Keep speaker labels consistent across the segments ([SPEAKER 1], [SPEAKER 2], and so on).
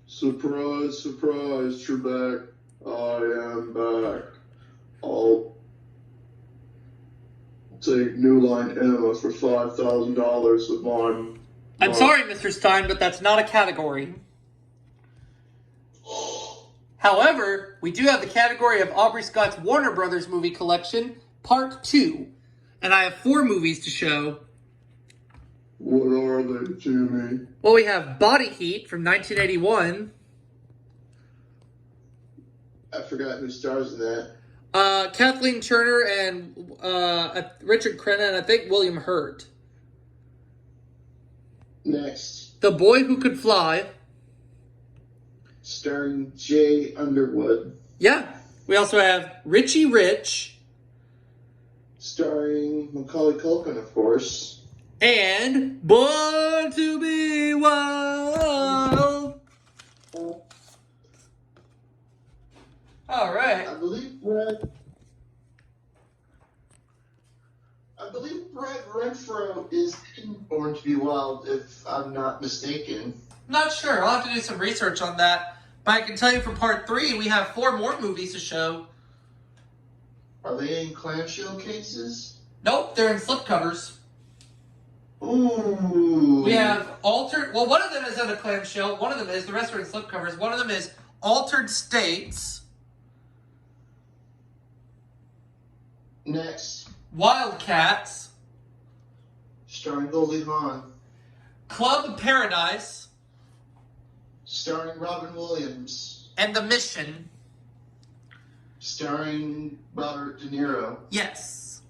[SPEAKER 1] Surprise, surprise, Trebek. I am back. I'll take New Line Emma for $5,000 of mine.
[SPEAKER 2] I'm sorry, Mr. Stein, but that's not a category. However, we do have the category of Aubrey Scott's Warner Brothers movie collection, Part 2. And I have 4 movies to show.
[SPEAKER 1] What are they, Jimmy?
[SPEAKER 2] Well, we have Body Heat from 1981.
[SPEAKER 1] I forgot who stars in that.
[SPEAKER 2] Kathleen Turner and Richard Crenna and I think William Hurt.
[SPEAKER 1] Next.
[SPEAKER 2] The Boy Who Could Fly.
[SPEAKER 1] Starring Jay Underwood.
[SPEAKER 2] Yeah. We also have Richie Rich.
[SPEAKER 1] Starring Macaulay Culkin, of course.
[SPEAKER 2] And Born to Be Wild. All right.
[SPEAKER 1] I believe Brett Renfro is in Born to Be Wild, if I'm not mistaken.
[SPEAKER 2] Not sure. I'll have to do some research on that. But I can tell you for Part 3, we have 4 more movies to show.
[SPEAKER 1] Are they in clamshell cases?
[SPEAKER 2] Nope, they're in slipcovers.
[SPEAKER 1] Ooh.
[SPEAKER 2] We have Altered... Well, one of them is in a clamshell. One of them is. The rest are in slipcovers. One of them is Altered States.
[SPEAKER 1] Next.
[SPEAKER 2] Wildcats.
[SPEAKER 1] Starring Goldie Hawn.
[SPEAKER 2] Club Paradise.
[SPEAKER 1] Starring Robin Williams.
[SPEAKER 2] And The Mission.
[SPEAKER 1] Starring Robert De Niro.
[SPEAKER 2] Yes.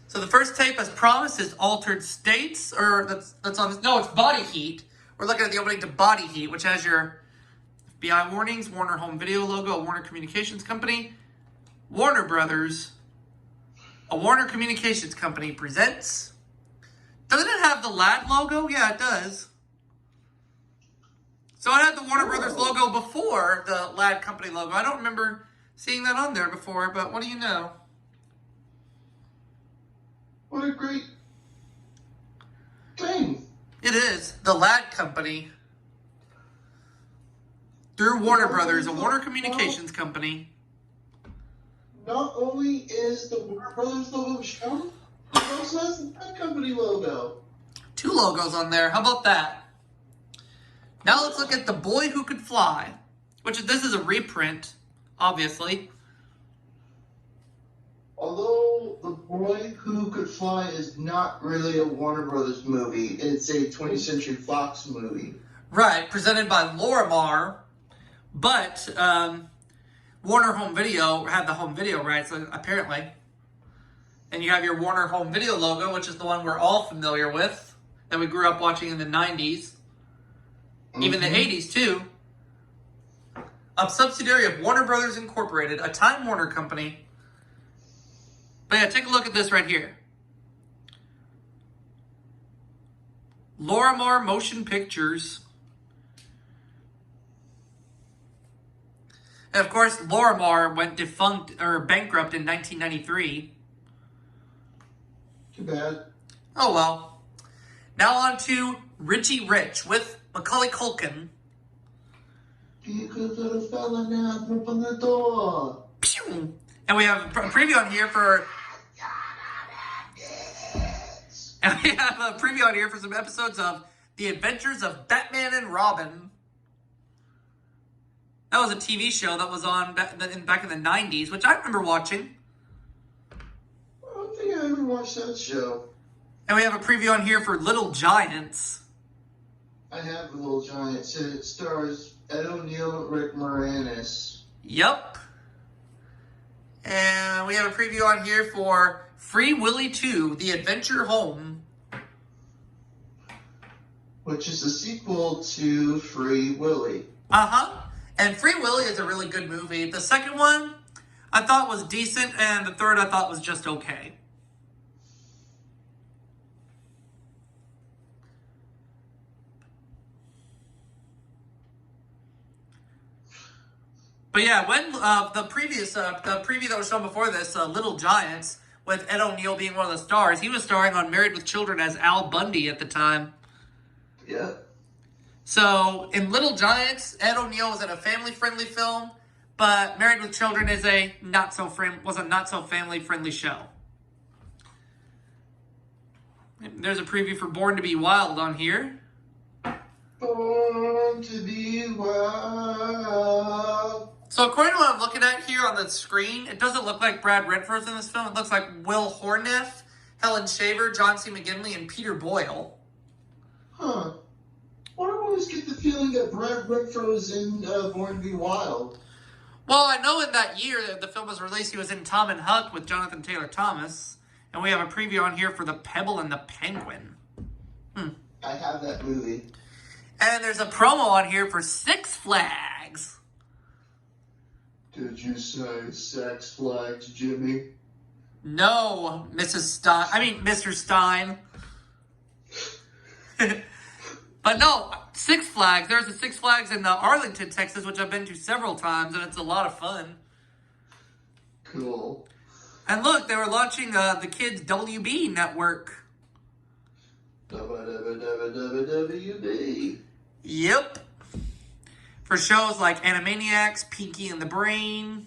[SPEAKER 2] So the first tape, as promised, is Altered States, or that's on. No, it's Body Heat. We're looking at the opening to Body Heat, which has your FBI warnings, Warner Home Video logo, a Warner Communications Company, Warner Brothers, a Warner Communications Company presents. Doesn't it have the LAD logo? Yeah, it does. So it had the Warner Brothers logo before the LAD Company logo. I don't remember seeing that on there before, but what do you know?
[SPEAKER 1] What a great thing.
[SPEAKER 2] It is. The LAD Company. Through Warner Brothers, a Warner Communications Company.
[SPEAKER 1] Not only is the Warner Brothers logo shown, it also has the LAD Company logo.
[SPEAKER 2] 2 logos on there. How about that? Now let's look at The Boy Who Could Fly. This is a reprint, obviously.
[SPEAKER 1] Although The Boy Who Could Fly is not really a Warner Brothers movie, it's a 20th Century Fox movie.
[SPEAKER 2] Right, presented by Lorimar, but Warner Home Video had the home video rights, apparently. And you have your Warner Home Video logo, which is the one we're all familiar with, that we grew up watching in the 90s. Even the 80s, too. A subsidiary of Warner Brothers Incorporated, a Time Warner company. But yeah, take a look at this right here. Lorimar Motion Pictures. And of course, Lorimar went defunct or bankrupt in 1993.
[SPEAKER 1] Too bad.
[SPEAKER 2] Oh well. Now on to Richie Rich with Macaulay Culkin.
[SPEAKER 1] You could let a fella now open the door.
[SPEAKER 2] Pew! And we have a preview on here for... And we have a preview on here for some episodes of The Adventures of Batman and Robin. That was a TV show that was on back in the 90s, which I remember watching.
[SPEAKER 1] I don't think I ever watched that show.
[SPEAKER 2] And we have a preview on here for Little Giants.
[SPEAKER 1] I have The Little Giants. It stars Ed O'Neill and Rick Moranis.
[SPEAKER 2] Yup. And we have a preview on here for Free Willy 2, The Adventure Home.
[SPEAKER 1] Which is a sequel to Free Willy.
[SPEAKER 2] Uh-huh. And Free Willy is a really good movie. The second one I thought was decent, and the third I thought was just okay. But yeah, when the preview that was shown before this, Little Giants, with Ed O'Neill being one of the stars, he was starring on Married with Children as Al Bundy at the time.
[SPEAKER 1] Yeah.
[SPEAKER 2] So, in Little Giants, Ed O'Neill was in a family-friendly film, but Married with Children is a was a not so family-friendly show. There's a preview for Born to Be Wild on here.
[SPEAKER 1] Born to be wild.
[SPEAKER 2] So according to what I'm looking at here on the screen, it doesn't look like Brad Redford's in this film. It looks like Will Horneff, Helen Shaver, John C. McGinley, and Peter Boyle.
[SPEAKER 1] Huh. Well, I always get the feeling that Brad Redford was in Born to be Wild.
[SPEAKER 2] Well, I know in that year that the film was released, he was in Tom and Huck with Jonathan Taylor Thomas. And we have a preview on here for The Pebble and the Penguin.
[SPEAKER 1] I have that movie.
[SPEAKER 2] And there's a promo on here for Six Flags.
[SPEAKER 1] Did you say Sex Flags, Jimmy?
[SPEAKER 2] No, Mr. Stein. But no, Six Flags. There's a Six Flags in Arlington, Texas, which I've been to several times, and it's a lot of fun.
[SPEAKER 1] Cool.
[SPEAKER 2] And look, they were launching the kids' WB network.
[SPEAKER 1] WB.
[SPEAKER 2] Yep. For shows like Animaniacs, Pinky and the Brain.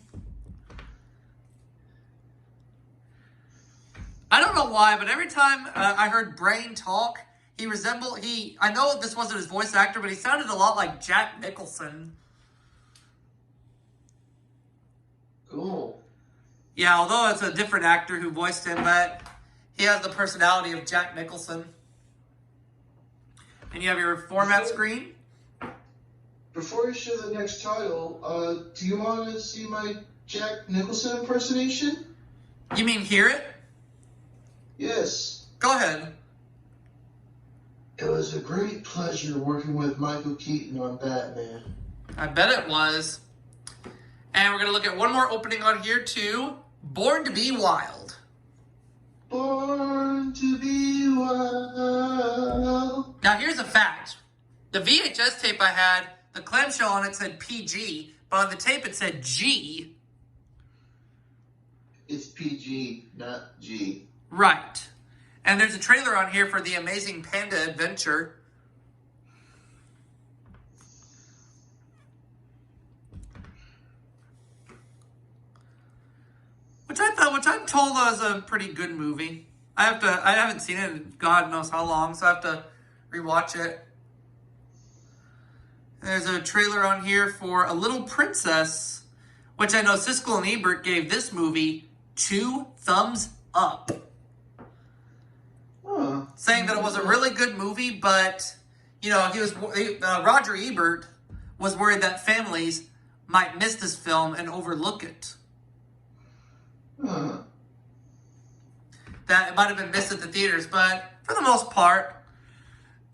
[SPEAKER 2] I don't know why, but every time I heard Brain talk, I know this wasn't his voice actor, but he sounded a lot like Jack Nicholson.
[SPEAKER 1] Cool.
[SPEAKER 2] Yeah, although it's a different actor who voiced him, but he has the personality of Jack Nicholson. And you have your format screen.
[SPEAKER 1] Before you show the next title, do you want to see my Jack Nicholson impersonation?
[SPEAKER 2] You mean hear it?
[SPEAKER 1] Yes.
[SPEAKER 2] Go ahead.
[SPEAKER 1] It was a great pleasure working with Michael Keaton on Batman.
[SPEAKER 2] I bet it was. And we're going to look at one more opening on here, too. Born to Be Wild.
[SPEAKER 1] Born to be wild.
[SPEAKER 2] Now, here's a fact. The VHS tape I had, the clamshell on it said PG, but on the tape it said G.
[SPEAKER 1] It's PG, not G.
[SPEAKER 2] Right. And there's a trailer on here for The Amazing Panda Adventure. Which I'm told was a pretty good movie. I haven't seen it in God knows how long, so I have to rewatch it. There's a trailer on here for A Little Princess, which I know Siskel and Ebert gave this movie 2 thumbs up.
[SPEAKER 1] Huh.
[SPEAKER 2] Saying that it was a really good movie, but, Roger Ebert was worried that families might miss this film and overlook it.
[SPEAKER 1] Huh.
[SPEAKER 2] That it might have been missed at the theaters, but for the most part,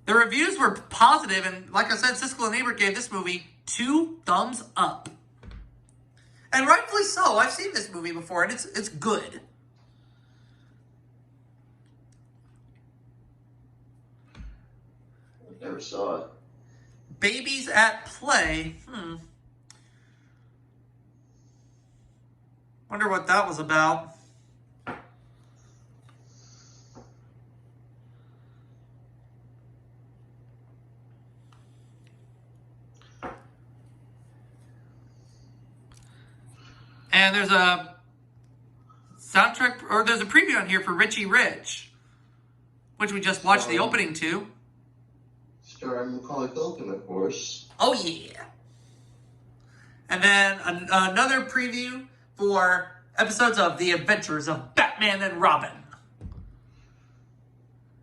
[SPEAKER 2] the reviews were positive, and like I said, Siskel and Ebert gave this movie 2 thumbs up. And rightfully so. I've seen this movie before, and it's good.
[SPEAKER 1] I never saw it.
[SPEAKER 2] Babies at Play. Wonder what that was about. And there's a soundtrack, or there's a preview on here for Richie Rich, which we just watched the opening to.
[SPEAKER 1] Starring Macaulay Culkin, of course.
[SPEAKER 2] Oh, yeah. And then another preview for episodes of The Adventures of Batman and Robin.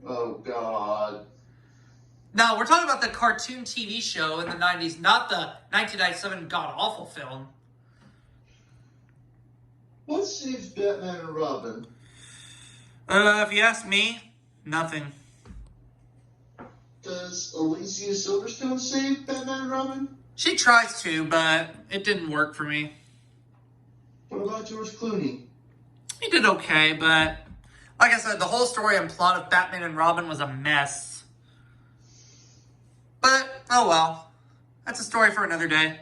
[SPEAKER 1] Oh, God.
[SPEAKER 2] Now, we're talking about the cartoon TV show in the 90s, not the 1997 god-awful film.
[SPEAKER 1] What saves Batman and Robin?
[SPEAKER 2] If you ask me, nothing.
[SPEAKER 1] Does Alicia Silverstone save Batman and Robin?
[SPEAKER 2] She tries to, but it didn't work for me.
[SPEAKER 1] What about George Clooney?
[SPEAKER 2] He did okay, but like I said, the whole story and plot of Batman and Robin was a mess. But, oh well. That's a story for another day.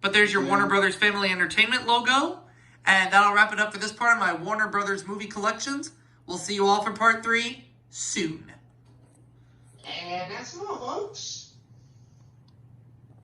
[SPEAKER 2] But there's your Warner Brothers Family Entertainment logo. And that'll wrap it up for this part of my Warner Brothers movie collections. We'll see you all for part 3 soon.
[SPEAKER 1] And that's all, folks.